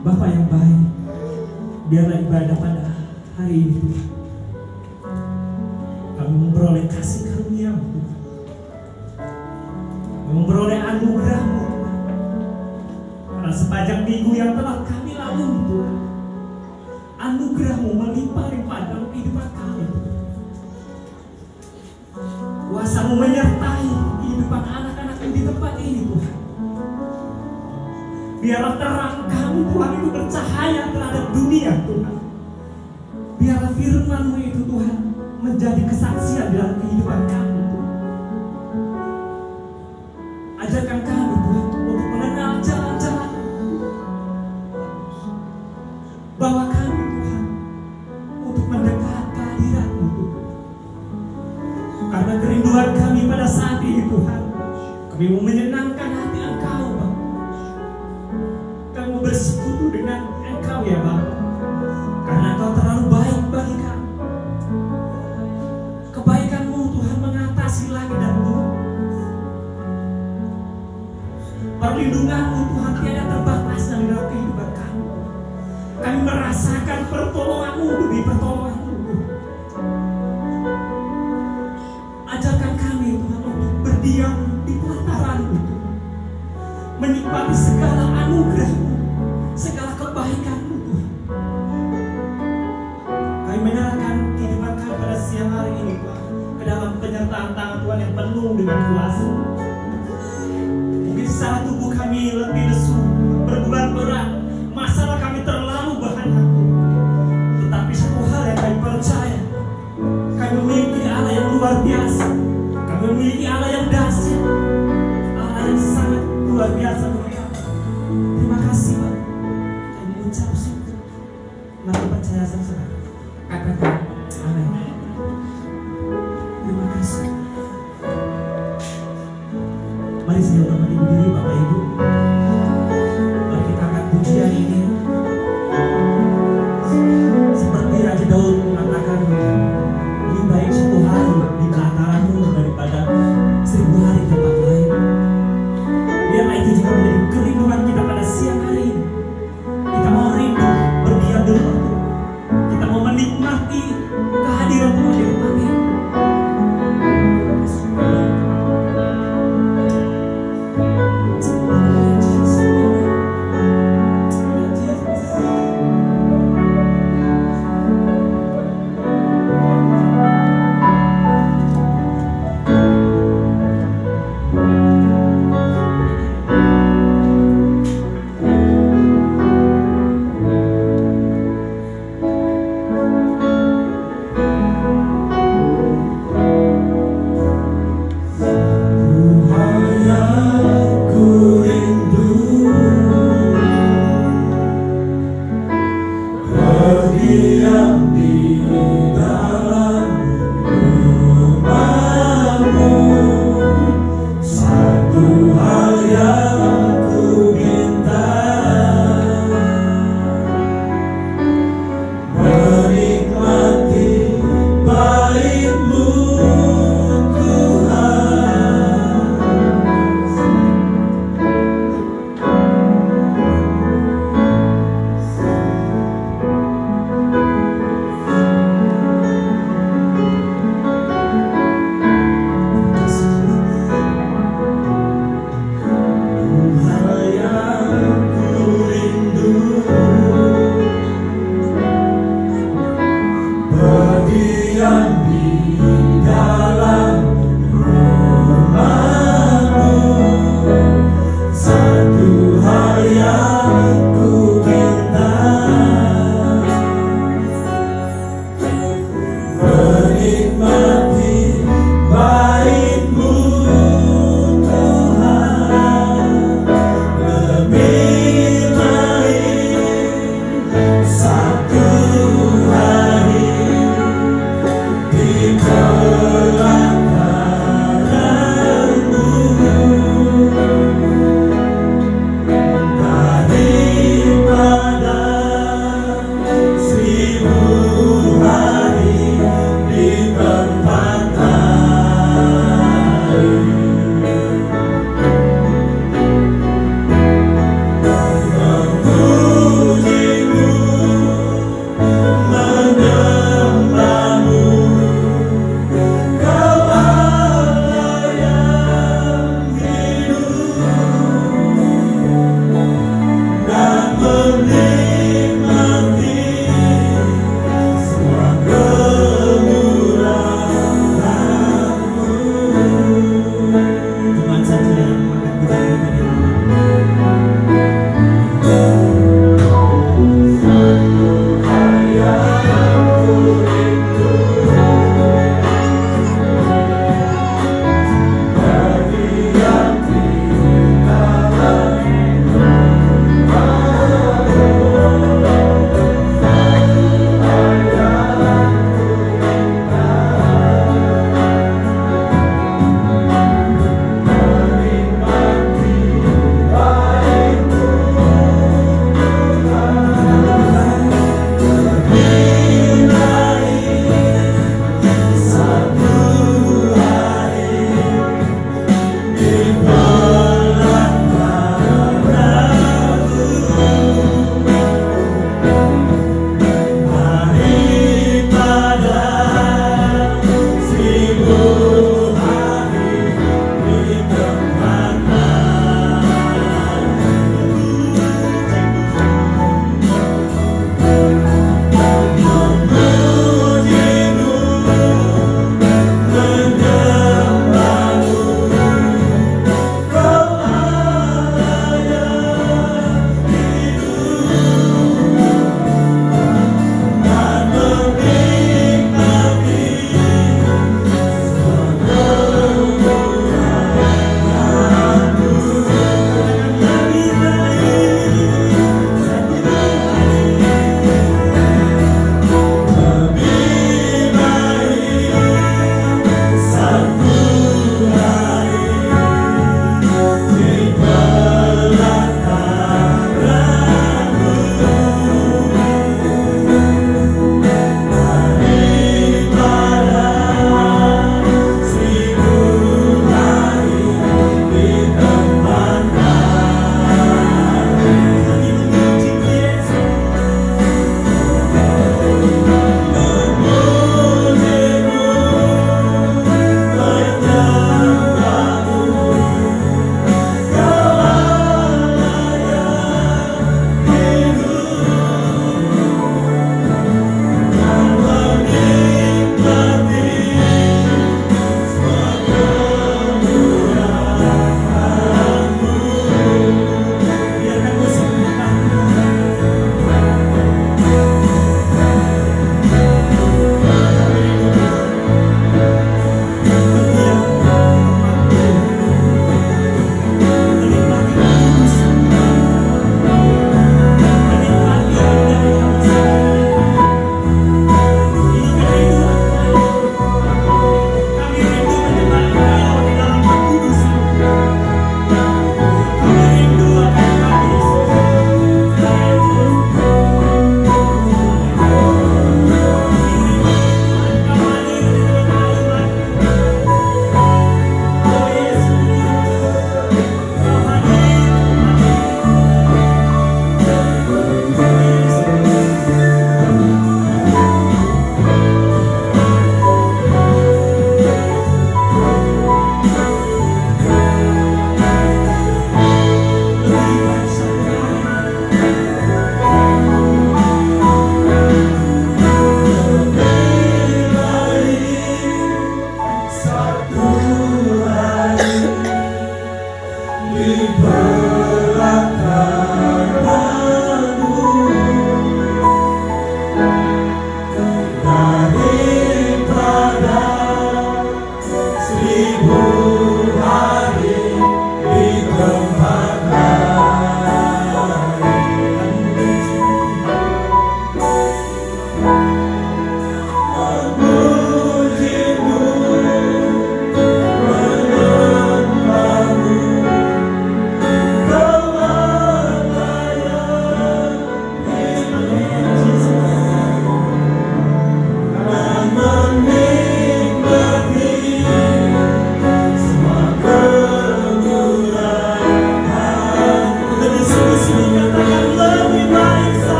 Bapa yang baik, biarlah ibadah pada hari ini Tuhan, kami memperoleh kasih karunia-Mu Tuhan, kami memperoleh anugerah-Mu Tuhan, karena sepanjang minggu yang telah kami lalui Tuhan, anugerah-Mu melimpah-limpah dalam kehidupan kami. Kuasa-Mu menyertai kehidupan anak-anak-Mu di tempat ini Tuhan. Biarlah terang kami Tuhan itu bercahaya terhadap dunia Tuhan. Biarlah firman-Mu itu Tuhan menjadi kesaksian dalam kehidupan kami Tuhan. Ajarkan kami Tuhan untuk mengenal jalan-jalan, bawa kami Tuhan untuk mendekat kehadiran-Mu Tuhan. Karena kerinduan kami pada saat ini Tuhan, kami mau menyenangkan hati Engkau Bapa. Kami mau bersekutu dengan Engkau ya Bapa, karena Engkau terlalu baik bagi kami. Kebaikan-Mu Tuhan mengatasi langit dan bumi. Perlindungan-Mu Tuhan tiada terbatas dalam kehidupan kami. Kami merasakan pertolongan-Mu demi pertolongan-Mu Tuhan. Ajarkan kami Tuhan untuk berdiam di pelataran-Mu Tuhan, menikmati segala anugerah-Mu, segala kebaikan-Mu Tuhan. Kami menyerahkan kehidupan kami pada siang hari ini Tuhan ke dalam penyertaan tangan Tuhan yang penuh dengan kuasa. Mungkin secara tubuh kami lebih lesu, berbeban berat, masalah kami terlalu banyak, tetapi satu hal yang kami percaya, kami memiliki Allah yang luar biasa. Kami memiliki Allah yang dahsyat, Allah yang sangat luar biasa. Terima kasih Pak. Kami mengucap syukur. Mari percaya sama-sama. Katakan amin. Terima kasih. Mari sama-sama berdiri Bapak Ibu. Mari kita angkat pujian ini. Seperti Raja Daud mengatakan, lebih baik satu hari di pelataran-Mu daripada 1000 hari di tempat lain. Biarlah itu juga menjadi kerinduan kita pada siang hari ini. Kita mau rindu berdiam di rumah Tuhan. Kita mau menikmati kehadiran Tuhan di tempat ini.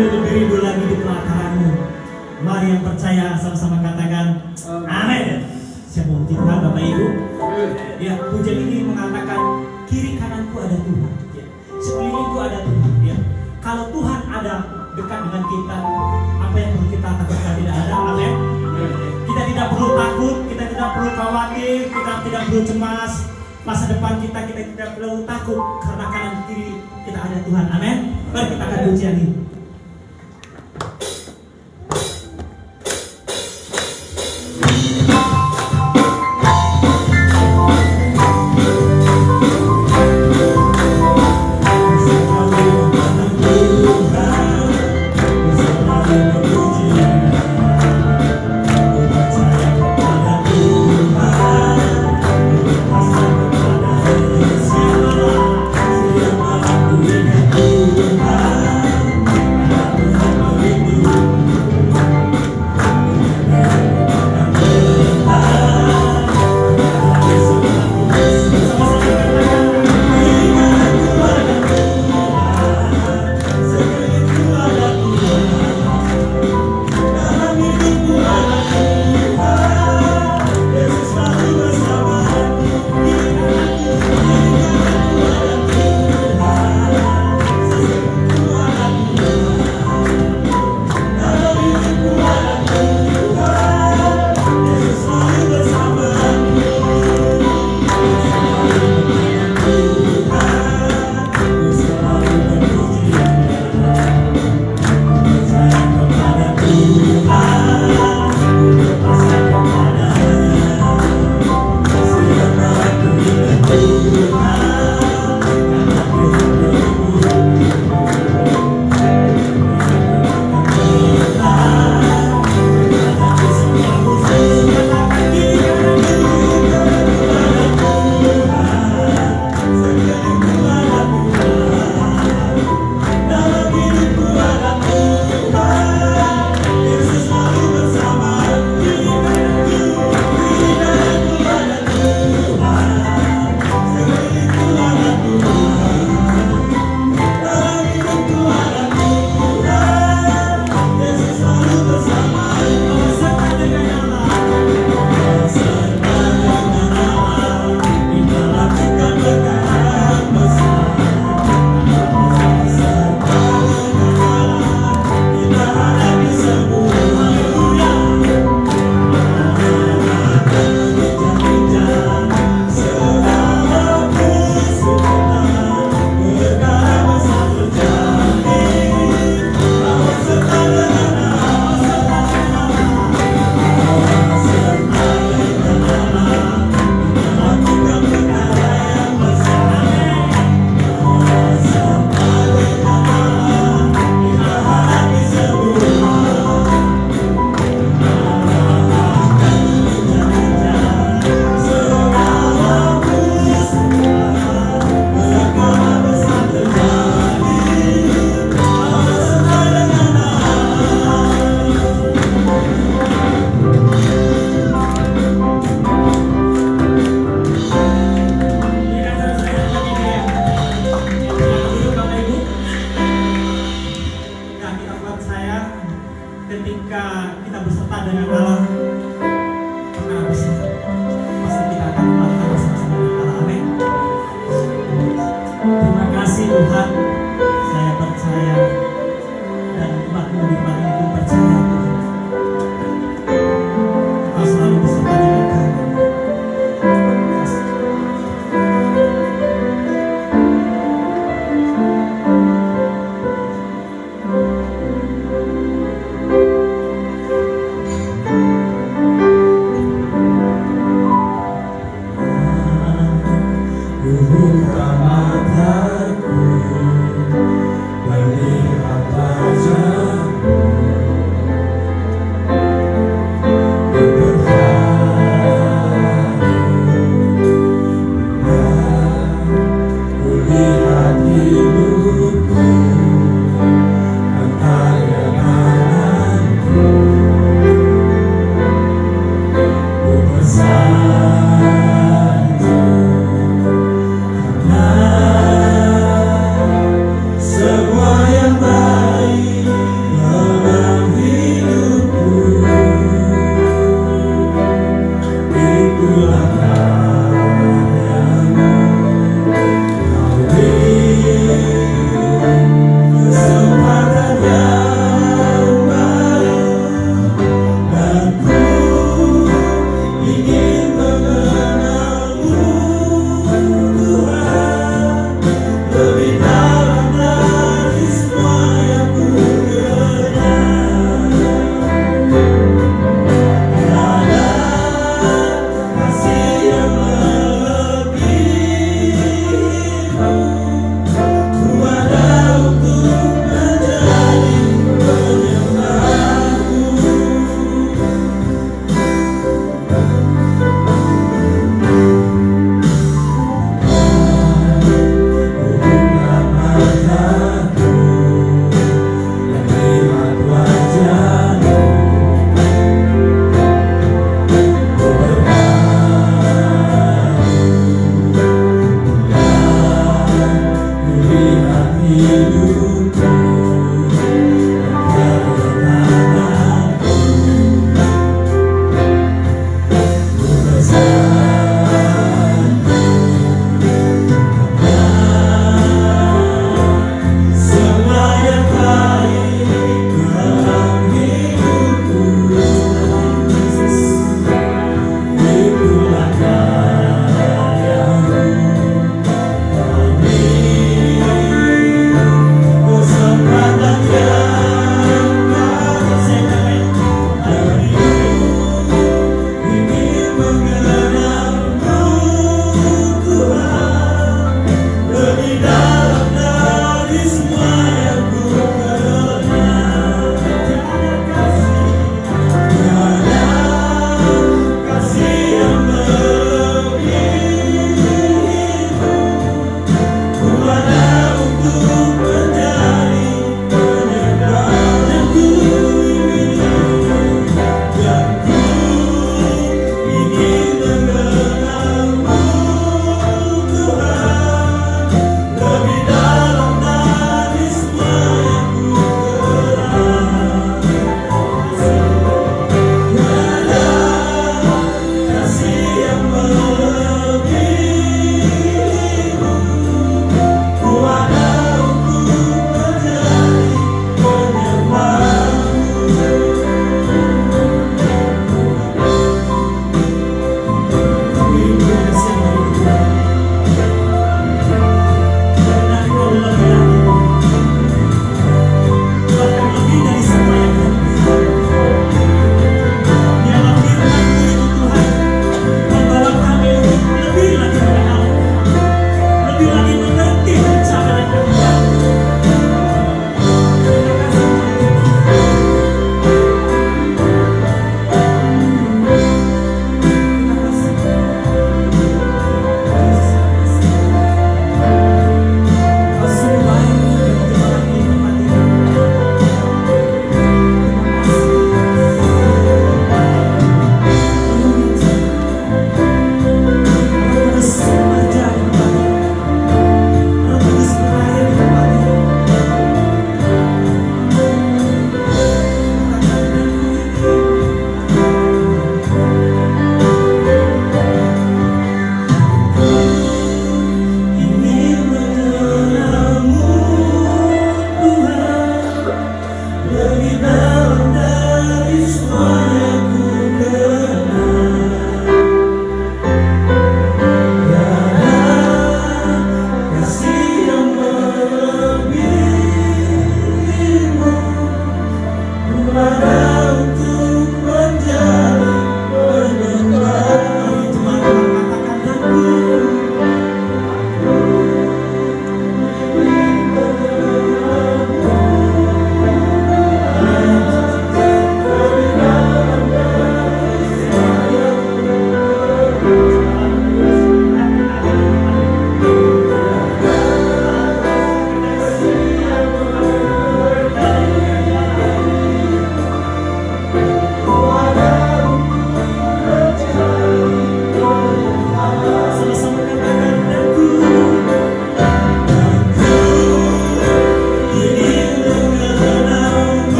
kami lebih rindu lagi di pelataran-Mu. Mari yang percaya sama-sama katakan amin. Saya mau puji Tuhan Bapak Ibu. Ya, pujian ini mengatakan kiri kananku ada Tuhan. Ya. Sekelilingku ada Tuhan. Ya. Kalau Tuhan ada dekat dengan kita, apa yang perlu kita takutkan tidak ada. Amin. Kita tidak perlu takut, kita tidak perlu khawatir, kita tidak perlu cemas. Masa depan kita tidak perlu takut karena kanan kiri kita ada Tuhan. Amin. Mari kita akan pujian ini.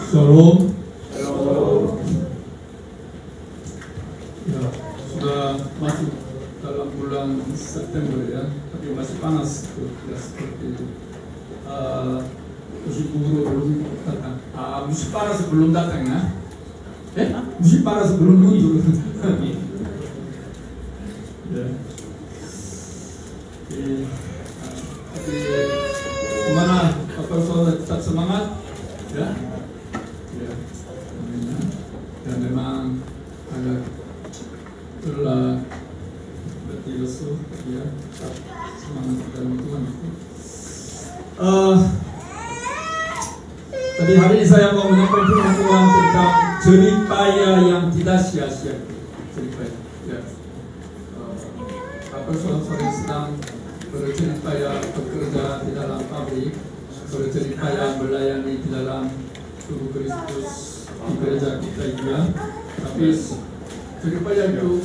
Shalom. Ya, sudah masuk dalam bulan September ya, tapi masih panas ya, seperti musim guru belum datang. Musim panas belum datang ya. Musim panas belum muncul. Ya. Tapi kemana Bapak Saudara tetap semangat ya. Dan memang agak lelah berarti lesu ya, semangat dalam Tuhan itu. Tadi hari ini saya mau menyampaikan firman Tuhan tentang jerih payah yang tidak sia-sia. Jerih payah ya. Apa saudara sedang berjerih payah bekerja di dalam pabrik, berjerih payah melayani di dalam tubuh Kristus di gereja kita juga, tapi jerih payah itu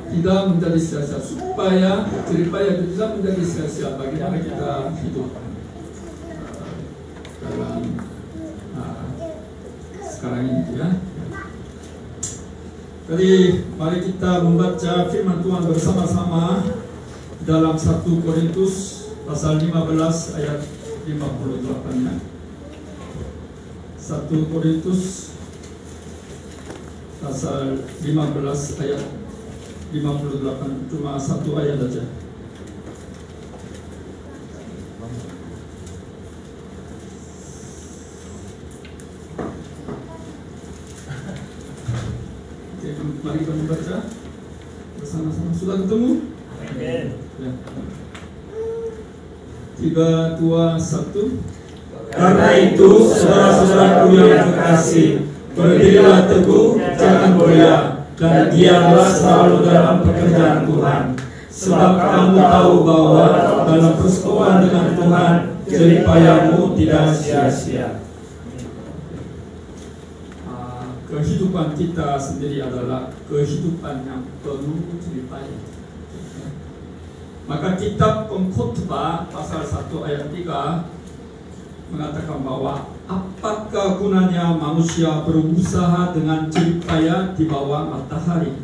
tidak menjadi sia-sia. Supaya jerih payah itu tidak menjadi sia-sia, bagaimana kita hidup dalam sekarang ini ya. Jadi mari kita membaca firman Tuhan bersama-sama dalam 1 Korintus pasal 15 ayat 58 ya. 1 Korintus pasal 15 ayat 58, cuma satu ayat aja. Oke, mari kami baca bersama-sama. Sudah ketemu? Amin. Ya. 3, 2, 1. Karena itu, saudara-saudaraku yang terkasih, berdirilah teguh, jangan goyah, dan giatlah selalu dalam pekerjaan Tuhan. Sebab kamu tahu bahwa dalam persekutuan dengan Tuhan, jeripayamu tidak sia-sia. Kehidupan kita sendiri adalah kehidupan yang penuh jeripaya. Maka kitab Pengkhotbah pasal 1 ayat 3 mengatakan bahwa apakah gunanya manusia berusaha dengan jeripaya di bawah matahari?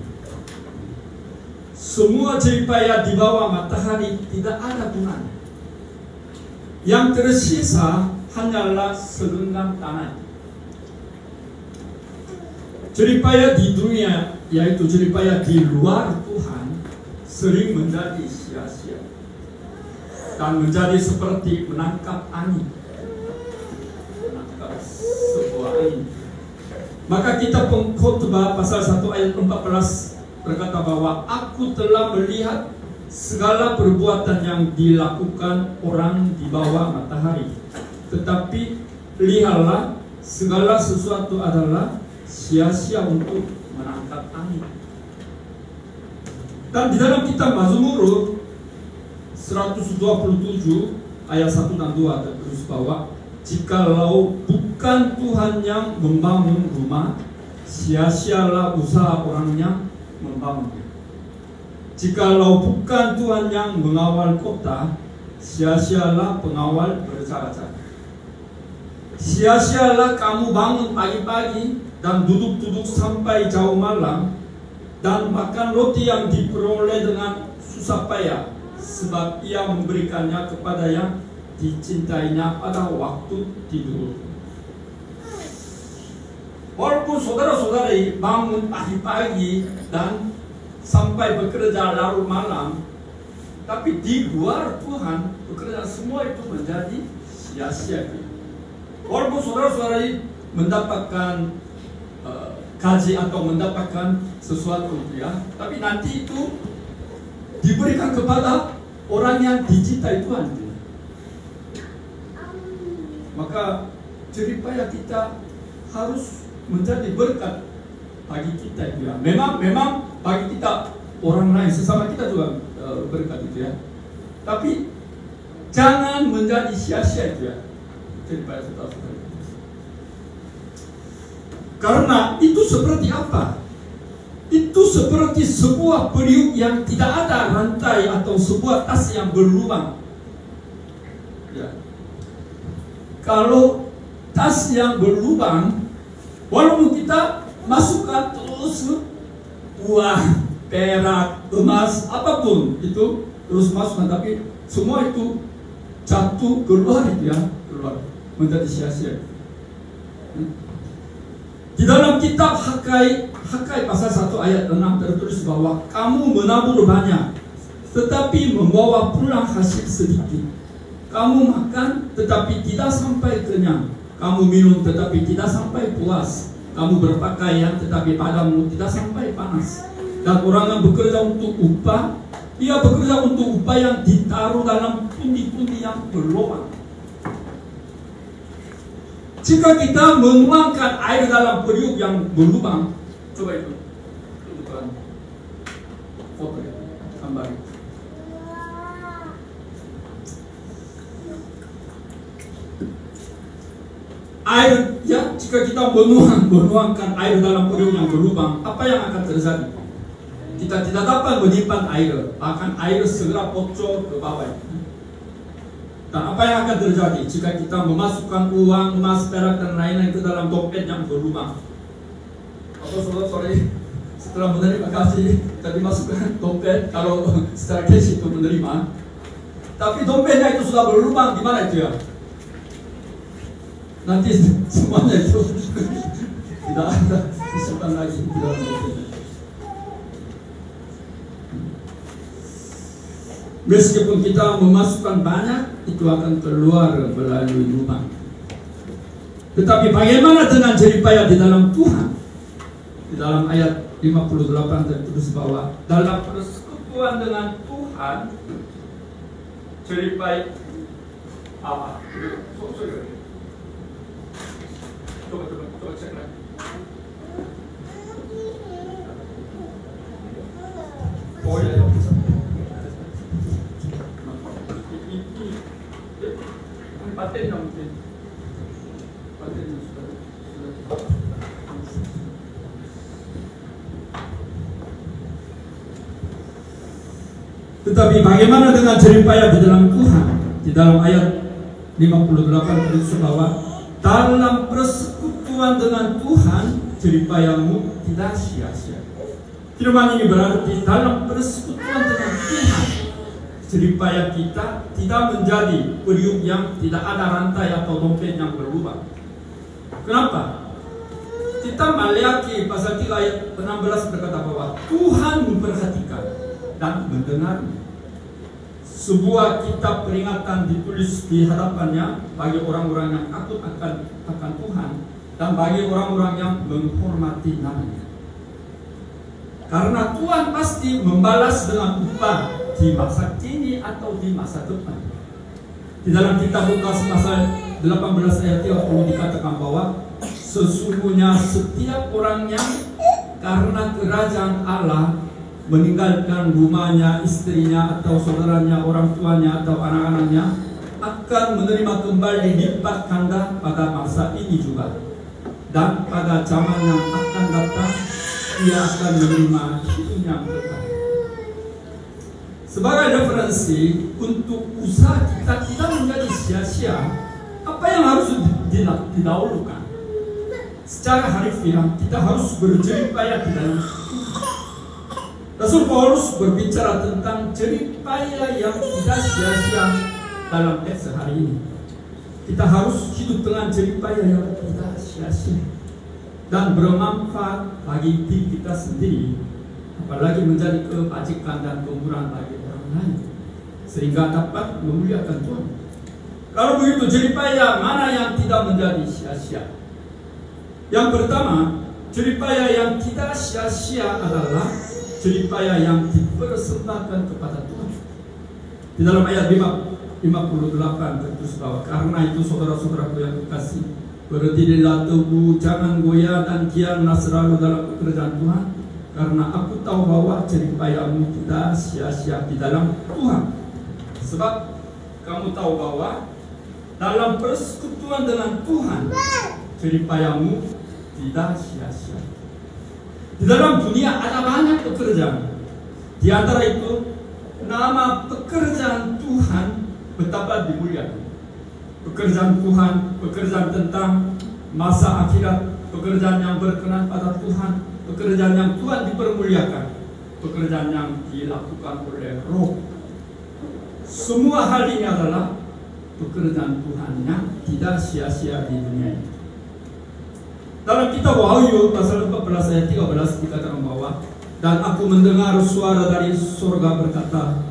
Semua jeripaya di bawah matahari tidak ada gunanya. Yang tersisa hanyalah segenggam tanah. Jeripaya di dunia, yaitu jeripaya di luar Tuhan, sering menjadi sia-sia dan menjadi seperti menangkap angin, menangkap sebuah angin. Maka kitab Pengkhotbah pasal 1 ayat 14 berkata bahwa aku telah melihat segala perbuatan yang dilakukan orang di bawah matahari, tetapi lihatlah segala sesuatu adalah sia-sia untuk menangkap angin. Dan di dalam kitab Mazmur 127 ayat 1 dan 2 tertulis bahwa jikalau bukan Tuhan yang membangun rumah, sia-sialah usaha orang yang membangunnya. Jikalau bukan Tuhan yang mengawal kota, sia-sialah pengawal berjaga-jaga. Sia-sialah kamu bangun pagi-pagi dan duduk-duduk sampai jauh malam dan makan roti yang diperoleh dengan susah payah, sebab ia memberikannya kepada yang dicintainya pada waktu tidur. Walaupun saudara-saudari bangun pagi-pagi dan sampai bekerja larut malam, tapi di luar Tuhan pekerjaan semua itu menjadi sia-sia. Walaupun saudara-saudari mendapatkan gaji atau mendapatkan sesuatu, ya, tapi nanti itu diberikan kepada orang yang dicintai Tuhan. Maka jeripaya kita harus menjadi berkat bagi kita, ya. Memang bagi kita orang lain, sesama kita juga berkat itu, ya. Tapi jangan menjadi sia-sia itu, ya, jeripaya saudara-saudara. Karena itu seperti apa? Itu seperti sebuah periuk yang tidak ada rantai atau sebuah tas yang berlubang. Ya. Kalau tas yang berlubang, walaupun kita masukkan terus uang, perak, emas, apapun itu terus masukkan, tapi semua itu jatuh keluar itu, ya, keluar menjadi sia-sia. Di dalam kitab Hagai pasal 1 ayat 6 tertulis bahwa kamu menabur banyak tetapi membawa pulang hasil sedikit. Kamu makan tetapi tidak sampai kenyang. Kamu minum tetapi tidak sampai puas. Kamu berpakaian tetapi padamu tidak sampai panas. Dan orang yang bekerja untuk upah, dia bekerja untuk upah yang ditaruh dalam pundi-pundi yang berlubang. Jika kita menuangkan air dalam periuk yang berlubang, coba itu tunjukkan foto, gambar. Air, ya, jika kita menuangkan air dalam periuk yang berlubang, apa yang akan terjadi? Kita tidak dapat menyimpan air, bahkan air segera bocor ke bawah. Dan apa yang akan terjadi jika kita memasukkan uang, emas, perak, dan lain-lain ke dalam dompet yang berlubang? Atau saudara-saudari setelah menerima kasih, kita dimasukkan dompet, kalau secara cash itu menerima, tapi dompetnya itu sudah berlubang, gimana itu, ya? Nanti semuanya itu tidak ada disimpan lagi di dalam dompet. Meskipun kita memasukkan banyak, itu akan keluar melalui lubang. Tetapi bagaimana dengan jeripaya di dalam Tuhan? Di dalam ayat 58 tertulis bahwa dalam persekutuan dengan Tuhan, jeripaya coba cek lagi. Oh ya, paten mungkin. Paten sudah. Tetapi bagaimana dengan jeripaya di dalam Tuhan? Di dalam ayat 58 tertulis bahwa dalam persekutuan dengan Tuhan, jeripayamu tidak sia-sia. Firman ini berarti dalam persekutuan dengan Tuhan, jeripaya kita tidak menjadi periuk yang tidak ada rantai atau dompet yang berlubang. Kenapa? Kita Maleakhi pasal 3 ayat 16 berkata bahwa Tuhan memperhatikan dan mendengar. Sebuah kitab peringatan ditulis di hadapannya bagi orang-orang yang takut akan Tuhan dan bagi orang-orang yang menghormati namanya. Karena Tuhan pasti membalas dengan upah di masa kini atau di masa depan. Di dalam kitab Lukas pasal 18 ayat 30 dikatakan bahwa sesungguhnya setiap orang yang karena kerajaan Allah meninggalkan rumahnya, istrinya, atau saudaranya, orang tuanya, atau anak-anaknya akan menerima kembali lipat ganda pada masa ini juga. Dan pada zaman yang akan datang, ia akan menerima hidup yang kekal. Sebagai referensi untuk usaha kita tidak menjadi sia-sia, apa yang harus didahulukan? Secara harfiah kita harus berjeripaya di dalam Tuhan. Rasul Paulus berbicara tentang jeripaya yang tidak sia-sia dalam teks hari ini. Kita harus hidup dengan jeripaya yang tidak sia-sia dan bermanfaat bagi diri kita sendiri, apalagi menjadi kebajikan dan kemurahan bagi orang lain, sehingga dapat memuliakan Tuhan. Kalau begitu, jeripaya mana yang tidak menjadi sia-sia? Yang pertama, jeripaya yang tidak sia-sia adalah jeripaya yang dipersembahkan kepada Tuhan. Di dalam ayat 58 tertulis bahwa karena itu saudara-saudaraku yang kekasih, berdirilah teguh, jangan goyah dan giatlah selalu dalam pekerjaan Tuhan, karena aku tahu bahwa jeripayamu tidak sia-sia di dalam Tuhan. Sebab kamu tahu bahwa dalam persekutuan dengan Tuhan, jeripayamu tidak sia-sia. Di dalam dunia ada banyak pekerjaan. Di antara itu, nama pekerjaan Tuhan betapa dimuliakan. Pekerjaan Tuhan, pekerjaan tentang masa akhirat, pekerjaan yang berkenan pada Tuhan, pekerjaan yang Tuhan dipermuliakan, pekerjaan yang dilakukan oleh Roh. Semua hal ini adalah pekerjaan Tuhan yang tidak sia-sia di dunia ini. Dalam kitab Wahyu pasal 14 ayat 13 dikatakan bahwa, dan aku mendengar suara dari surga berkata,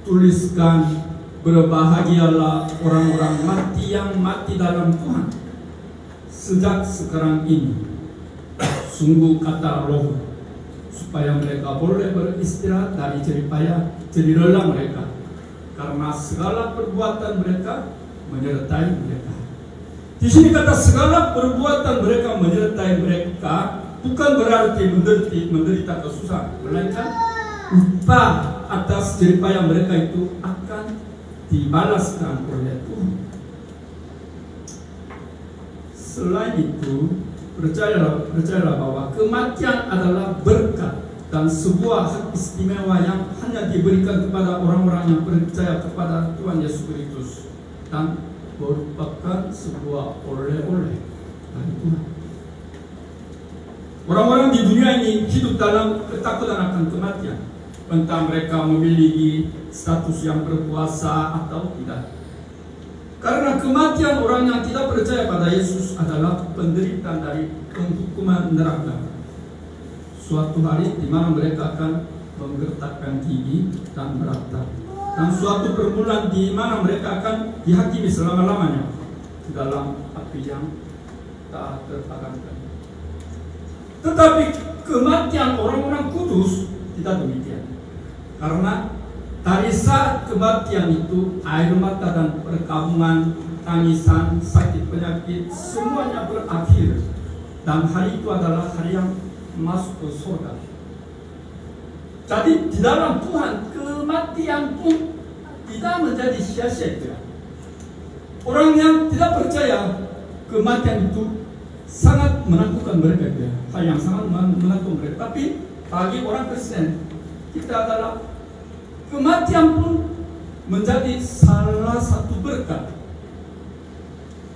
tuliskan, berbahagialah orang-orang mati yang mati dalam Tuhan sejak sekarang ini. Sungguh kata Roh, supaya mereka boleh beristirahat dari jeripaya jadi lelah mereka, karena segala perbuatan mereka menyertai mereka. Di sini kata segala perbuatan mereka menyertai mereka bukan berarti menderita kesusahan, melainkan upah atas jeripaya mereka itu akan dibalaskan oleh Tuhan. Selain itu, percayalah bahwa kematian adalah berkat dan sebuah hak istimewa yang hanya diberikan kepada orang-orang yang percaya kepada Tuhan Yesus Kristus dan merupakan sebuah oleh-oleh dari Tuhan. Orang-orang di dunia ini hidup dalam ketakutan akan kematian, entah mereka memiliki status yang berkuasa atau tidak. Karena kematian orang yang tidak percaya pada Yesus adalah penderitaan dari penghukuman neraka. Suatu hari di mana mereka akan menggertakkan gigi dan meratap. Dan suatu permulaan di mana mereka akan dihakimi selama-lamanya dalam api yang tak terpadamkan. Tetapi kematian orang-orang kudus tidak demikian. Karena dari saat kematian itu air mata dan perkabungan, tangisan, sakit penyakit semuanya berakhir. Dan hari itu adalah hari yang masuk ke surga. Jadi di dalam Tuhan kematian pun tidak menjadi sia-sia. Orang yang tidak percaya kematian itu sangat menakutkan mereka, hal yang sangat menakutkan mereka. Tapi bagi orang Kristen kita adalah kematian pun menjadi salah satu berkat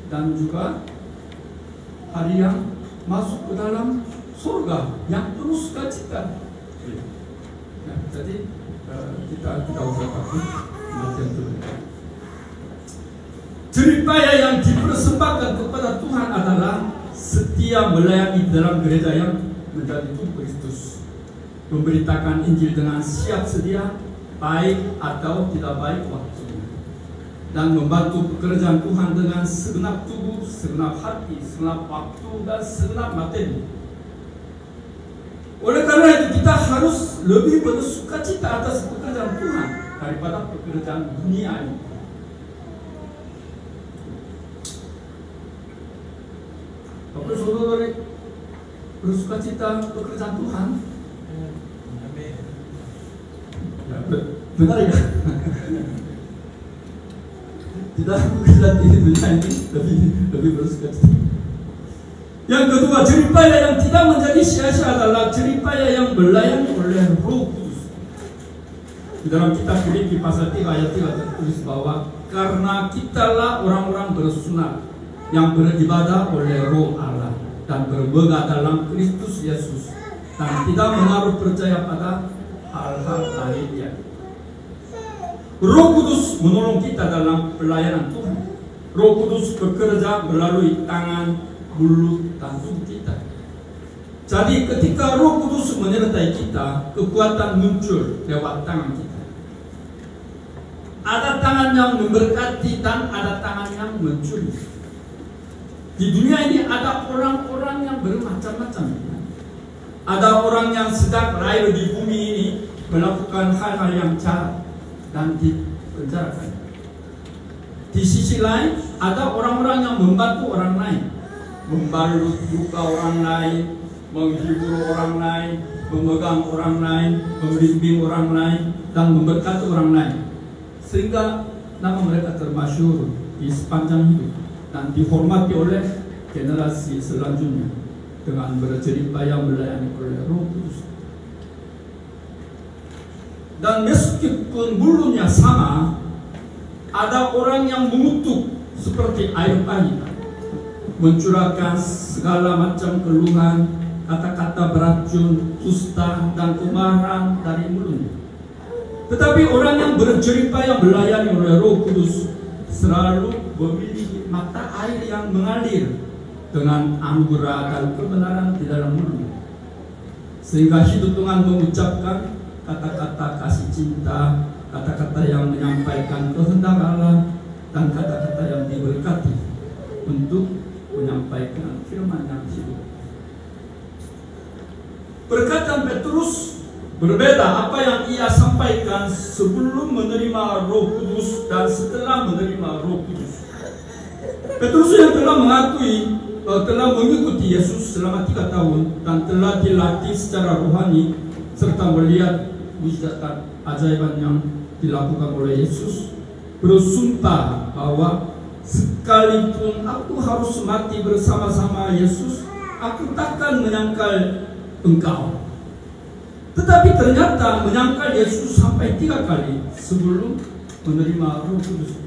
dan juga hari yang masuk ke dalam surga yang penuh sukacita. Nah, jadi kita tidak usah takut kematian itu. Jeripaya yang dipersembahkan kepada Tuhan adalah setia melayani dalam gereja yang menjadi tubuh Kristus, memberitakan Injil dengan siap sedia, baik atau tidak baik waktunya, dan membantu pekerjaan Tuhan dengan segenap tubuh, segenap hati, segenap waktu, dan segenap materi. Oleh karena itu kita harus lebih bersukacita atas pekerjaan Tuhan daripada pekerjaan dunia ini. Bapak saudara bersukacita pekerjaan Tuhan. Ya, benar ya? Tidak pekerjaan di dunia ini lebih bersukacita. Yang kedua, jeripaya yang tidak menjadi sia-sia adalah jeripaya yang melayani oleh Roh Kudus. Di dalam kitab Filipi pasal 3 ayat 3 tertulis bahwa karena kitalah orang-orang bersunat yang beribadah oleh Roh Allah dan bermegah dalam Kristus Yesus dan tidak menaruh percaya pada hal-hal lainnya. Roh Kudus menolong kita dalam pelayanan Tuhan. Roh Kudus bekerja melalui tangan, mulut, dan tubuh kita. Jadi ketika Roh Kudus menyertai kita, kekuatan muncul lewat tangan kita. Ada tangan yang memberkati dan ada tangan yang mencuri. Di dunia ini ada orang-orang yang bermacam-macam. Ada orang yang sedang lahir di bumi ini melakukan hal-hal yang jahat dan dipenjarakan. Di sisi lain ada orang-orang yang membantu orang lain, membalut luka orang lain, menghibur orang lain, memegang orang lain, membimbing orang lain, dan memberkati orang lain, sehingga nama mereka termasyhur di sepanjang hidup dan dihormati oleh generasi selanjutnya dengan berjeripaya melayani oleh Roh Kudus. Dan meskipun bulunya sama, ada orang yang mengutuk seperti air pahit, mencurahkan segala macam keluhan, kata-kata beracun, dusta, dan kemarahan dari mulutnya. Tetapi orang yang berjeripaya melayani oleh Roh Kudus selalu memiliki mata air yang mengalir dengan anugerah dan kebenaran di dalam mulutnya, sehingga hidup dengan mengucapkan kata-kata kasih cinta, kata-kata yang menyampaikan kehendak Allah, dan kata-kata yang diberkati untuk menyampaikan firman yang hidup. Perkataan Petrus berbeda apa yang ia sampaikan sebelum menerima Roh Kudus dan setelah menerima Roh Kudus. Petrus yang telah mengikuti Yesus selama 3 tahun dan telah dilatih secara rohani serta melihat mujizat ajaiban yang dilakukan oleh Yesus, bersumpah bahwa sekalipun aku harus mati bersama-sama Yesus, aku takkan menyangkal engkau. Tetapi ternyata menyangkal Yesus sampai 3 kali sebelum menerima Roh Kudus.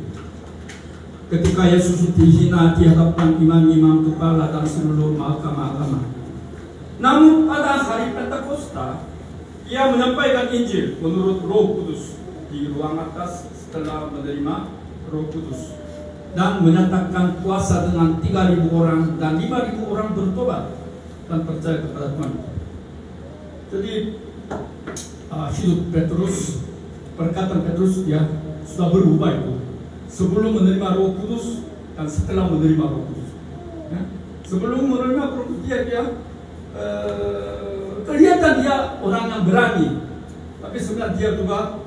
Ketika Yesus dihina di hadapan imam-imam kepala dan seluruh mahkamah agama. Namun pada hari Pentakosta, ia menyampaikan Injil menurut Roh Kudus di ruang atas setelah menerima Roh Kudus, dan menyatakan kuasa dengan 3.000 orang dan 5.000 orang bertobat dan percaya kepada Tuhan. Jadi hidup Petrus, perkataan Petrus ya sudah berubah itu. Sebelum menerima Roh Kudus dan setelah menerima Roh Kudus. Ya. Sebelum menerima Roh Kudus dia kelihatan dia orang yang berani, tapi sebenarnya dia juga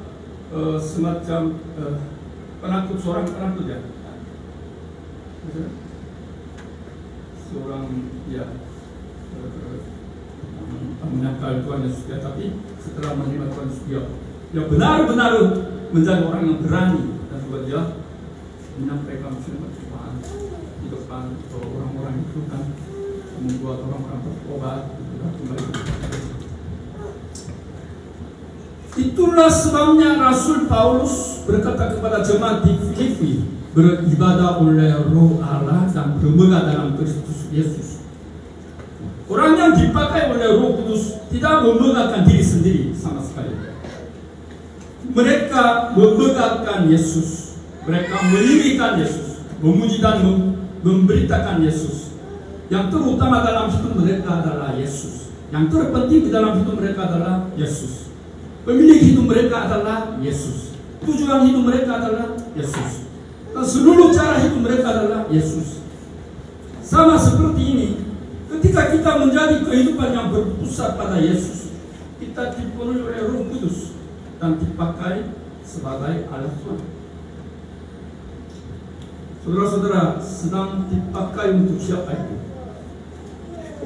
semacam penakut, seorang penakut ya. Seorang ya menyangkal Tuhan Yesus ya, tapi setelah menerima Tuhan Yesus dia benar-benar menjadi orang yang berani dan juga dia menyampaikan firman Tuhan di depan orang-orang itu kan, membuat orang-orang bertobat kembali. Itulah sebabnya Rasul Paulus berkata kepada jemaat di Filipi, beribadah oleh Roh Allah dan bermegah dalam Kristus Yesus. Orang yang dipakai oleh Roh Kudus tidak memegahkan diri sendiri sama sekali. Mereka memegahkan Yesus, mereka meninggikan Yesus, memuji dan memberitakan Yesus. Yang terutama dalam hidup mereka adalah Yesus. Yang terpenting di dalam hidup mereka adalah Yesus. Pemilik hidup mereka adalah Yesus. Tujuan hidup mereka adalah Yesus. Dan seluruh cara hidup mereka adalah Yesus. Sama seperti ini, ketika kita menjadi kehidupan yang berpusat pada Yesus, kita dipenuhi oleh Roh Kudus dan dipakai sebagai alat Tuhan. Saudara-saudara sedang dipakai untuk siapa itu?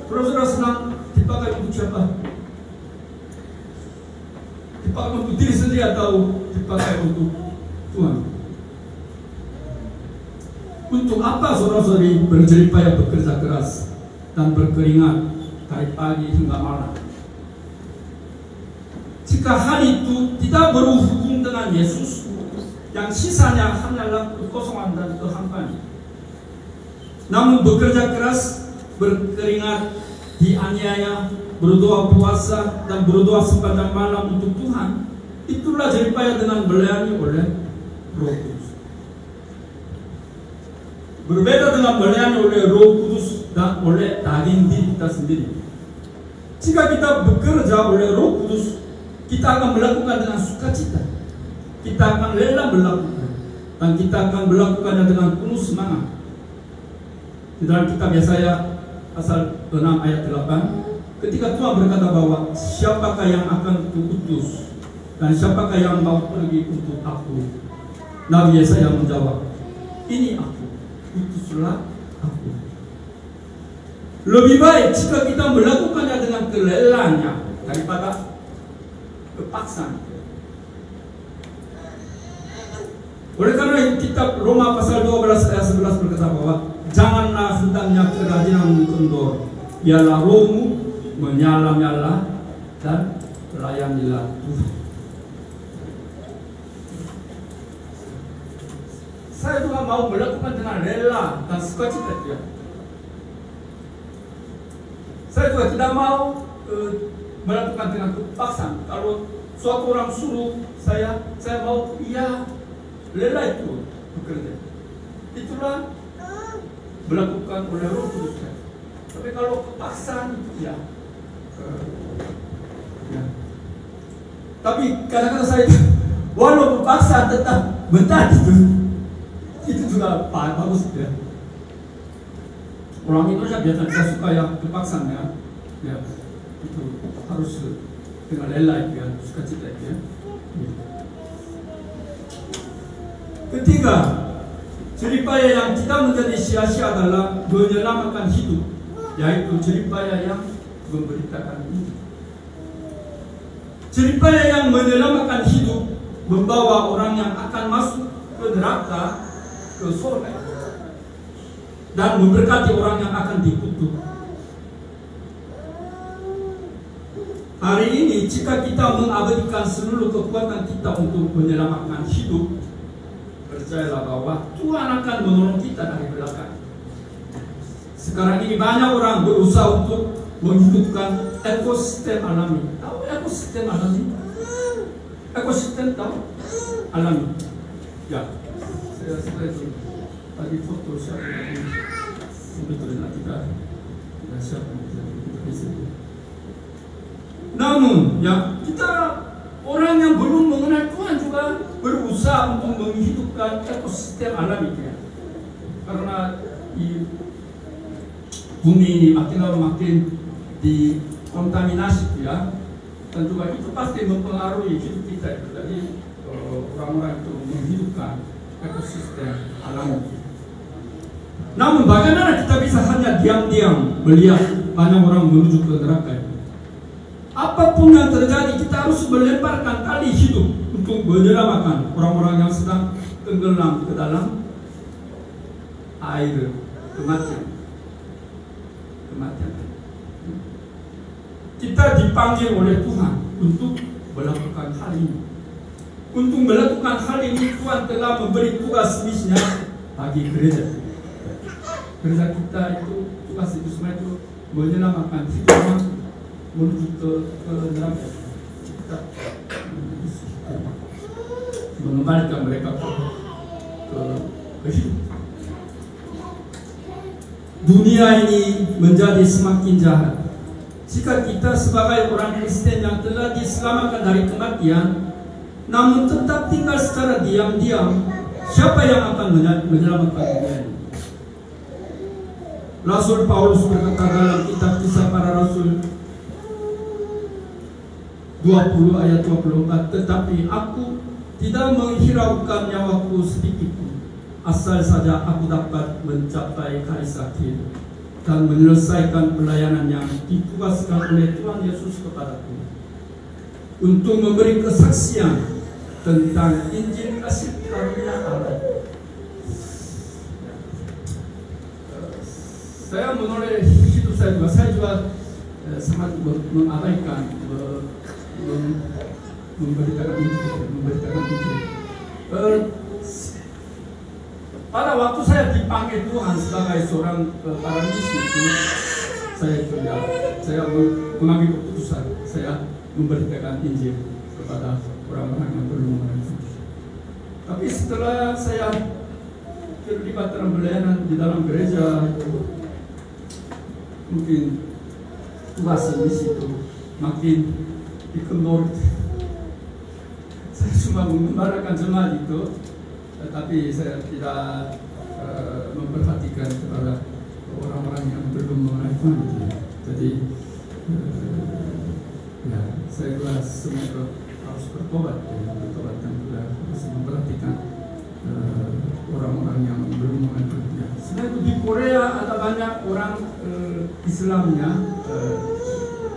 Saudara-saudara sedang dipakai untuk siapa? Dipakai untuk diri sendiri atau dipakai untuk Tuhan? Untuk apa saudara-saudari berjeripaya bekerja keras dan berkeringat dari pagi hingga malam? Jika hal itu tidak berhubung dengan Yesus, yang sisanya hanyalah kekosongan dan kehampaan. Namun bekerja keras, berkeringat, dianiaya, berdoa puasa dan berdoa sepanjang malam untuk Tuhan, itulah jeripaya dengan melayani oleh Roh Kudus. Berbeda dengan melayani oleh Roh Kudus dan oleh daging diri kita sendiri. Jika kita bekerja oleh Roh Kudus, kita akan melakukan dengan sukacita. Kita akan rela melakukan, dan kita akan melakukannya dengan penuh semangat. Di dalam kitab Yesaya pasal 6 ayat 8, ketika Tuhan berkata bahwa siapakah yang akan kuutus dan siapakah yang mau pergi untuk aku, Nabi Yesaya menjawab, ini aku, utuslah aku. Lebih baik jika kita melakukannya dengan kelelaannya daripada kepaksaan. Oleh karena kitab Roma pasal 12 ayat 11 berkata bahwa janganlah hendaknya kerajinan kendor, ialah rohmu menyala-nyala dan layanilah Tuhan. Saya juga mau melakukan dengan rela dan sukacita ya. Saya juga tidak mau melakukan dengan kepaksaan. Kalau suatu orang suruh saya mau iya rela itu bekerja. Itulah melakukan oleh Roh Kudus. Tapi kalau kepaksaan ya. Tapi kadang-kadang saya walau kepaksaan tetap bentar itu juga bagus ya. Orang Indonesia biasanya suka yang kepaksaan ya. Ya itu harus dengan rela ya, sukacita ya. Ketiga, jeripaya yang tidak menjadi sia-sia adalah menyelamatkan hidup, yaitu jeripaya yang memberitakan hidup. Jeripaya yang menyelamatkan hidup membawa orang yang akan masuk ke neraka ke surga dan memberkati orang yang akan dikutuk. Hari ini jika kita mengabadikan seluruh kekuatan kita untuk menyelamatkan hidup, percayalah bahwa Tuhan akan menolong kita dari belakang. Sekarang ini banyak orang berusaha untuk menghidupkan ekosistem alami. Tahu ekosistem alami? Ekosistem tahu? Alami. Ya. Saya itu tadi foto siapa lagi? Sebetulnya kita siapa kita. Namun ya kita orang yang belum mengenal Tuhan juga berusaha untuk menghidupkan ekosistem alaminya. Karena di bumi ini makin lama makin dikontaminasi ya, dan juga itu pasti mempengaruhi hidup kita itu. Jadi orang-orang itu menghidupkan ekosistem alami. Namun bagaimana kita bisa hanya diam-diam melihat banyak orang menuju ke neraka? Apapun yang terjadi, kita harus melemparkan tali hidup untuk menyelamatkan orang-orang yang sedang tenggelam ke dalam air kematian. Kita dipanggil oleh Tuhan untuk melakukan hal ini. Untuk melakukan hal ini, Tuhan telah memberi tugas misinya bagi gereja. Gereja kita itu, tugas itu semua itu menyelamatkan hidup orang menuju ke neraka. Kita mengembalikan mereka ke hidup. Dunia ini menjadi semakin jahat. Jika kita sebagai orang Kristen yang telah diselamatkan dari kematian, namun tetap tinggal secara diam-diam, siapa yang akan menyelamatkan dunia ini? Rasul Paulus berkata dalam kitab Kisah Para Rasul 20 ayat 24, tetapi aku tidak menghiraukan nyawaku sedikit pun, asal saja aku dapat mencapai garis akhir dan menyelesaikan pelayanan yang ditugaskan oleh Tuhan Yesus kepadaku, untuk memberi kesaksian tentang Injil kasih karunia Allah. Saya menulis hidup saya juga sangat mengabaikan memberitakan Injil. Pada waktu saya dipanggil Tuhan sebagai seorang para misi itu, saya mengambil keputusan, saya memberitakan Injil kepada orang-orang yang belum mengenal Tuhan. Tapi setelah saya terlibat dalam pelayanan di dalam gereja, mungkin tugas misi itu makin dikendor. Saya cuma mengembarakan jemaat itu, tetapi saya tidak memperhatikan kepada orang-orang yang belum mengenal Tuhan. Jadi ya, saya kira semua harus bertobat dan juga harus memperhatikan orang-orang yang belum mengenal Tuhan. Sebenarnya di Korea ada banyak orang Islamnya,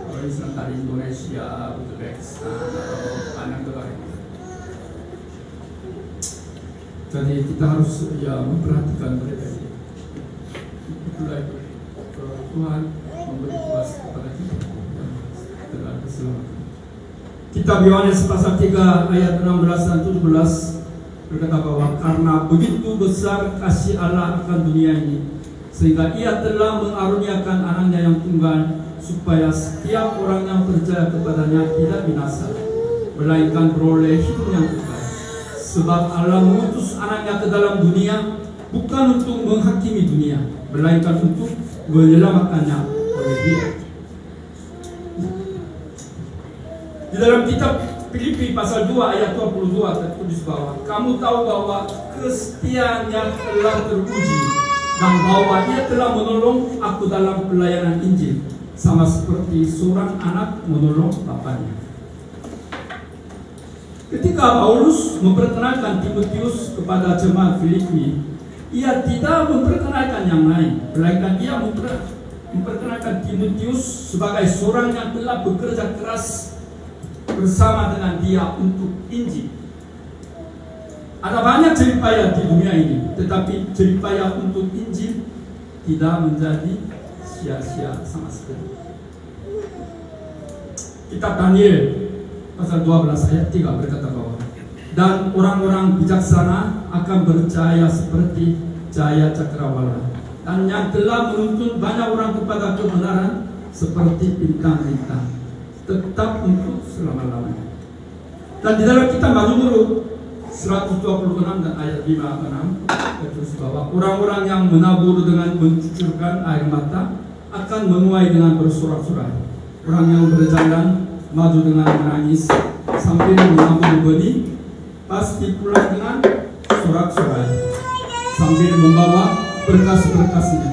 orang Islam dari Indonesia, Uzbekistan, atau banyak negara. Jadi kita harus memperhatikan mereka. Itulah itu Tuhan memberi tugas kepada kita dalam keselamatan. Kitab Yohanes pasal 3 ayat 16 dan 17 berkata bahwa karena begitu besar kasih Allah akan dunia ini, sehingga Ia telah mengaruniakan anaknya yang tunggal, supaya setiap orang yang percaya kepadanya tidak binasa, melainkan beroleh hidup yang kekal. Sebab Allah mengutus anaknya ke dalam dunia bukan untuk menghakimi dunia, melainkan untuk menyelamatkannya oleh Dia. Di dalam kitab Filipi pasal 2 ayat 22 tertulis bahwa kamu tahu bahwa kesetiaannya telah teruji, dan bahwa Ia telah menolong aku dalam pelayanan Injil, sama seperti seorang anak menolong bapaknya. Ketika Paulus memperkenalkan Timotius kepada jemaat Filipi, ia tidak memperkenalkan yang lain, melainkan ia memperkenalkan Timotius sebagai seorang yang telah bekerja keras bersama dengan dia untuk Injil. Ada banyak jeripaya di dunia ini, tetapi jeripaya untuk Injil tidak menjadi sia-sia sama sekali. Kitab Daniel pasal 12 ayat 3 berkata bahwa dan orang-orang bijaksana akan bercahaya seperti cahaya cakrawala, dan yang telah menuntun banyak orang kepada kebenaran seperti bintang-bintang, tetap untuk selama-lamanya. Dan di dalam kitab Mazmur 126 dan ayat 5-6 tertulis bahwa orang-orang yang menabur dengan mencucurkan air mata akan menuai dengan bersorak-sorai. Orang yang berjalan maju dengan menangis sambil menabur benih, pasti pulang dengan sorak-sorai sambil membawa berkas-berkasnya.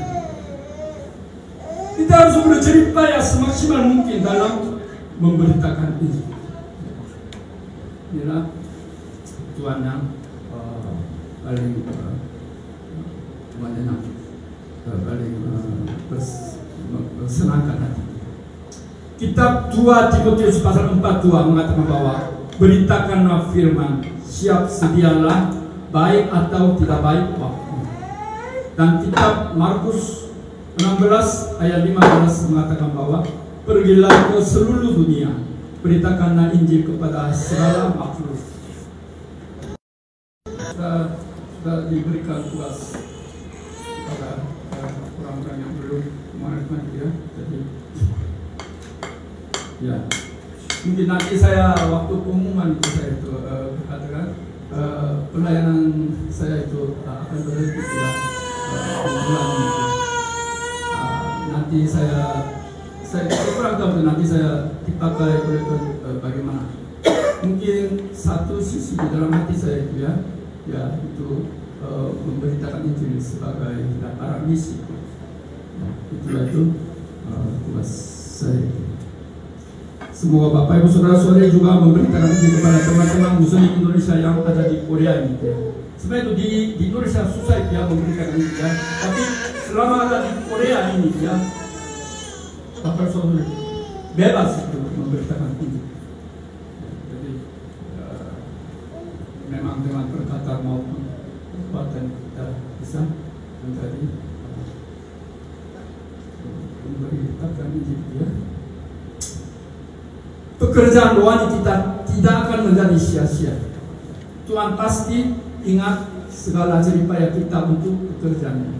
Kita harus berjerih payah semaksimal mungkin dalam memberitakan Injil. Inilah Tuhan yang paling paling bersenangkan hati. Kitab 2 Timotius pasal 4:2 mengatakan bahwa beritakanlah firman, siap sedialah baik atau tidak baik waktu. Dan kitab Markus 16 ayat 15 mengatakan bahwa pergilah ke seluruh dunia, beritakanlah Injil kepada segala makhluk. Sudah diberikan tugas kepada orang-orang yang belum mengenal dia. Jadi ya, mungkin nanti saya waktu pengumuman itu saya itu katakan pelayanan saya itu akan berhenti ya bulan itu. Nanti saya kurang tahu nanti saya dipakai oleh bagaimana. Mungkin satu sisi di dalam hati saya itu ya itu memberitakan Injil sebagai para misi. Itulah itu tugas saya. Semoga Bapak Ibu Saudara-saudari juga memberitakan Injil kepada teman-teman Muslim Indonesia yang ada di Korea ini. Sebenarnya itu di Indonesia susah ya memberitakan Injil ya. Tapi selama ada di Korea ini ya, Bapak Saudara bebas itu memberitakan Injil. Jadi memang dengan perkataan maupun perbuatan kita bisa menjadi memberitakan Injil ya. Pekerjaan rohani kita tidak akan menjadi sia-sia. Tuhan pasti ingat segala jerih payah kita untuk pekerjaannya.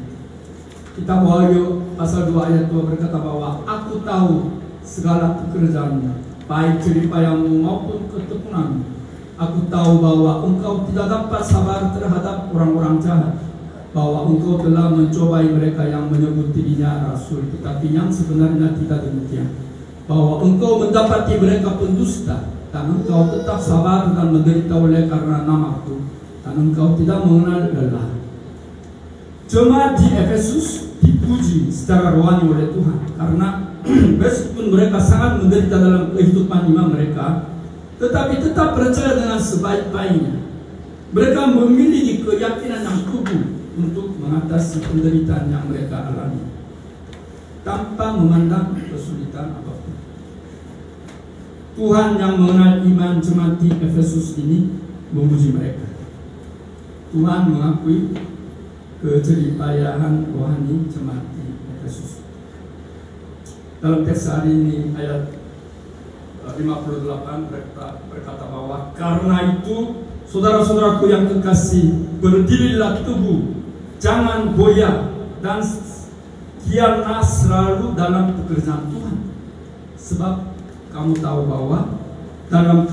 Kitab Wahyu pasal 2 ayat 2 berkata bahwa aku tahu segala pekerjaanmu, baik jerih payahmu maupun ketekunanmu. Aku tahu bahwa engkau tidak dapat sabar terhadap orang-orang jahat, bahwa engkau telah mencobai mereka yang menyebut dirinya rasul, tetapi yang sebenarnya tidak demikian. Bahwa engkau mendapati mereka pendusta, dan engkau tetap sabar dan menderita oleh karena namaku, dan engkau tidak mengenal lelah. Jemaat di Efesus dipuji secara rohani oleh Tuhan, karena meskipun mereka sangat menderita dalam kehidupan iman mereka, tetapi tetap percaya dengan sebaik-baiknya. Mereka memiliki keyakinan yang kukuh untuk mengatasi penderitaan yang mereka alami, tanpa memandang kesulitan apapun. Tuhan yang mengenal iman jemaat di Efesus ini memuji mereka. Tuhan mengakui kejeripayahan rohani jemaat di Efesus. Dalam teks hari ini ayat 58 berkata bahwa karena itu saudara-saudaraku yang kekasih, berdirilah teguh, jangan goyah, dan giatlah selalu dalam pekerjaan Tuhan. Sebab kamu tahu bahwa dalam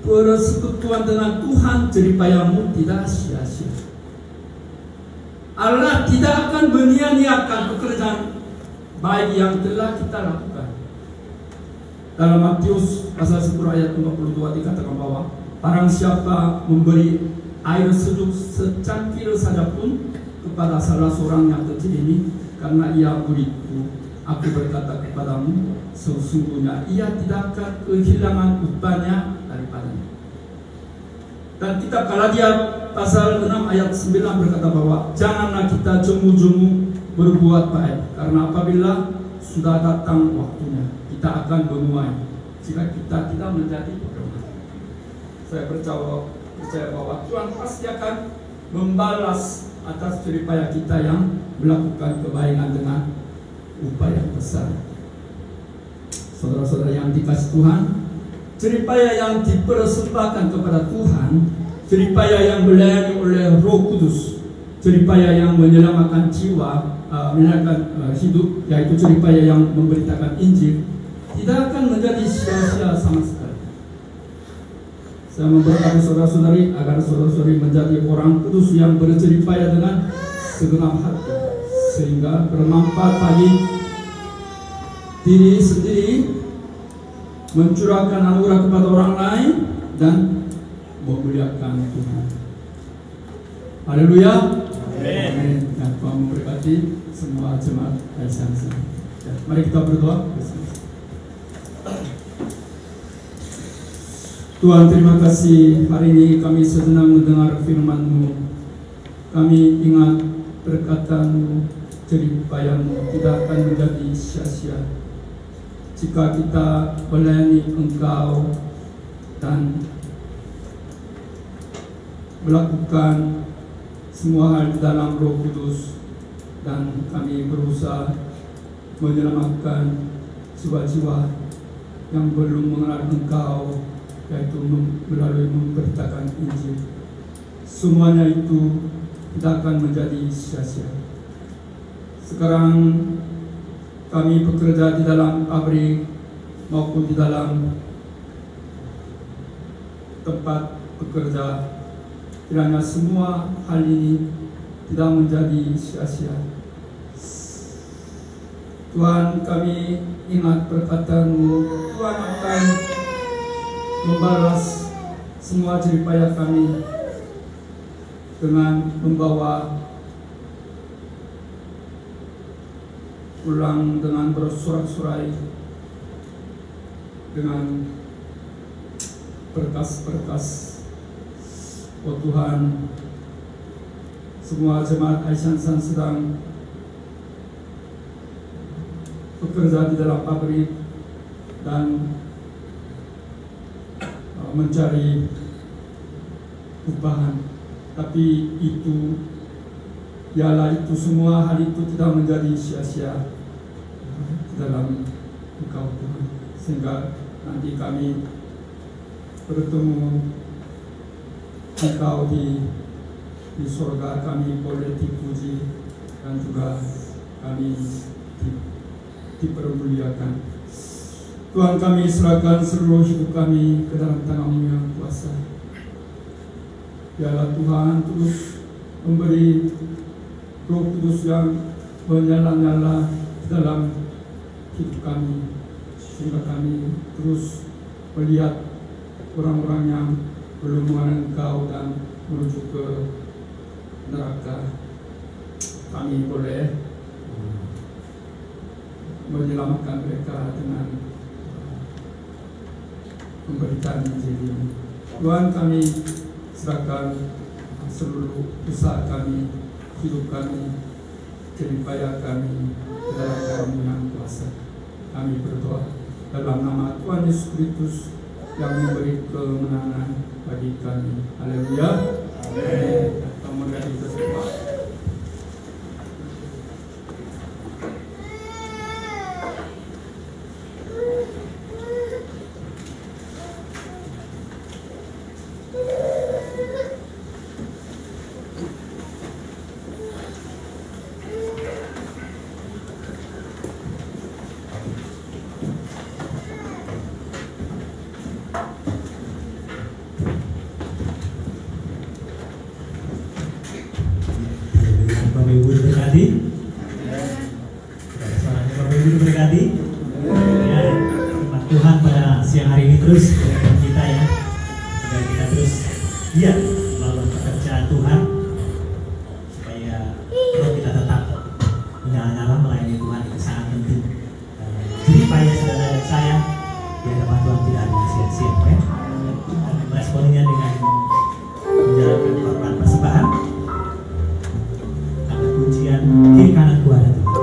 persekutuan dengan Tuhan jeripayahmu tidak sia-sia. Allah tidak akan menyia-nyiakan pekerjaan baik yang telah kita lakukan. Dalam Matius pasal 10 ayat 52 dikatakan bahwa barang siapa memberi air sejuk secangkir saja pun kepada salah seorang yang kecil ini, karena ia muridku, aku berkata kepadamu, sesungguhnya ia tidak akan kehilangan upahnya daripadanya. Dan kitab Galatia pasal 6 ayat 9 berkata bahwa janganlah kita jemu-jemu berbuat baik, karena apabila sudah datang waktunya kita akan menuai jika kita tidak menjadi pedoman. Saya percaya bahwa Tuhan pasti akan membalas atas jeripayah kita yang melakukan kebaikan dengan upah yang besar. Saudara-saudara yang dikasih Tuhan, jeripayah yang dipersembahkan kepada Tuhan, jeripayah yang melayani oleh Roh Kudus, jeripayah yang menyelamatkan jiwa, menyelamatkan hidup, yaitu jeripayah yang memberitakan Injil, tidak akan menjadi sia-sia sama sekali. Saya memberkati saudara-saudari agar saudara-saudari menjadi orang kudus yang berjeripayah dengan segenap hati, sehingga bermanfaat bagi diri sendiri mencurahkan anugerah kepada orang lain, dan memuliakan Tuhan. Haleluya. Amin. Ya, Tuhan memberkati semua jemaat Aisyah. Ya, mari kita berdoa. Tuhan, terima kasih hari ini kami sejenak mendengar firman-Mu. Kami ingat perkataan-Mu, jeripaya-Mu tidak akan menjadi sia-sia jika kita melayani Engkau dan melakukan semua hal di dalam Roh Kudus, dan kami berusaha menyelamatkan jiwa-jiwa yang belum mengenal Engkau, yaitu melalui memberitakan Injil. Semuanya itu tidak akan menjadi sia-sia. Sekarang kami bekerja di dalam pabrik maupun di dalam tempat bekerja. Kiranya semua hal ini tidak menjadi sia-sia. Tuhan, kami ingat perkataan-Mu. Tuhan akan membalas semua jeripaya kami dengan membawa pulang dengan bersorak-sorai, dengan berkas-berkas. Oh Tuhan, semua jemaat Aisyah sedang bekerja di dalam pabrik dan mencari upahan, tapi itu ialah itu semua hal itu tidak menjadi sia-sia dalam Engkau Tuhan, sehingga nanti kami bertemu Engkau di surga, kami boleh dipuji dan juga kami dipermuliakan. Tuhan, kami serahkan seluruh hidup kami ke dalam tangan-Mu yang kuasa. Biarlah Tuhan terus memberi Roh Kudus yang menyala-nyala dalam hidup kami, sehingga kami terus melihat orang-orang yang belum mengenal Engkau dan menuju ke neraka. Kami boleh menyelamatkan mereka dengan memberikan Injil ini. Tuhan, kami serahkan seluruh usaha kami, hidup kami, jeripaya kami ke dalam tangan-Mu yang kuasa. Kami berdoa dalam nama Tuhan Yesus Kristus yang memberi kemenangan bagi kami. Haleluya. Amin. Kamu dari kita semua. Tuhan pada siang hari ini terus mengingatkan kita ya, agar kita terus giat melakukan pekerjaan Tuhan, supaya roh kita tetap menyala-nyala melayani Tuhan. Itu sangat penting. Jadi supaya saudara dan saya di hadapan Tuhan tidak ada sia-sia, ya. Meresponinya dengan menjalankan korban persembahan, kata pujian kiri kanan ku ada Tuhan.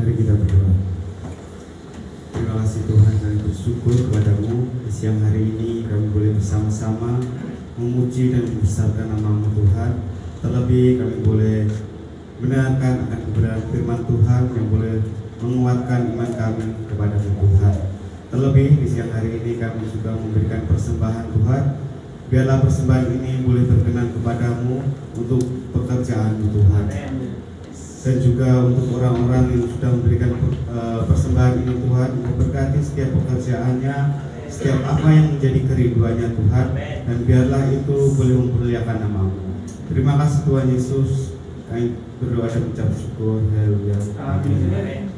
Mari kita berdoa. Terima kasih Tuhan, kami bersyukur kepadamu di siang hari ini kami boleh bersama-sama memuji dan membesarkan nama-Mu Tuhan. Terlebih kami boleh mendengarkan akan kebenaran firman Tuhan yang boleh menguatkan iman kami kepada-Mu Tuhan. Terlebih di siang hari ini kami juga memberikan persembahan Tuhan. Biarlah persembahan ini boleh berkenan kepadamu untuk pekerjaan-Mu Tuhan. Dan juga untuk orang-orang yang sudah memberikan persembahan ini Tuhan, memberkati setiap pekerjaannya, setiap apa yang menjadi kerinduannya Tuhan, dan biarlah itu boleh memperlihatkan nama-Mu. Terima kasih Tuhan Yesus, kami berdoa dan mengucap syukur. Haleluya. Amin.